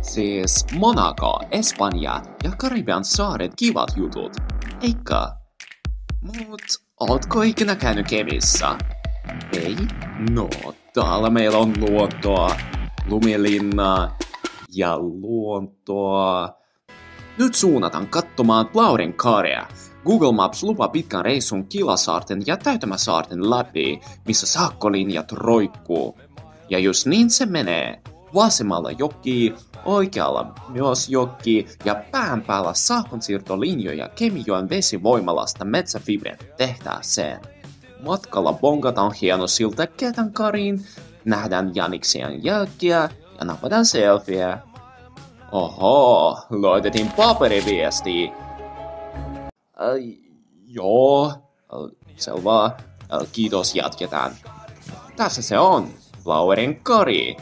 Siis Monaco, Espanja ja Karibian saaret kivat jutut, eikä? Mut ootko ikinä käynyt Kemissä? Ei? No, täällä meillä on luontoa, lumilinnaa ja luontoa. Nyt suunnataan katsomaan Plaurenkarea. Google Maps lupaa pitkän reissun Kilasaarten ja Täytämäsaarten läpi, missä saakkolinjat roikkuu. Ja just niin se menee. Vasemmalla joki, oikealla myös joki ja pään päällä sähkönsiirtolinjoja Kemijoen vesivoimalasta Metsäfibren tehtaaseen. Matkalla bongataan hieno silta Ketankariin, nähdään Janiksien jälkiä ja napataan selfieä. Oho, laitettiin paperiviesti. Joo, selvä. Kiitos, jatketaan. Tässä se on, Plaurenkari.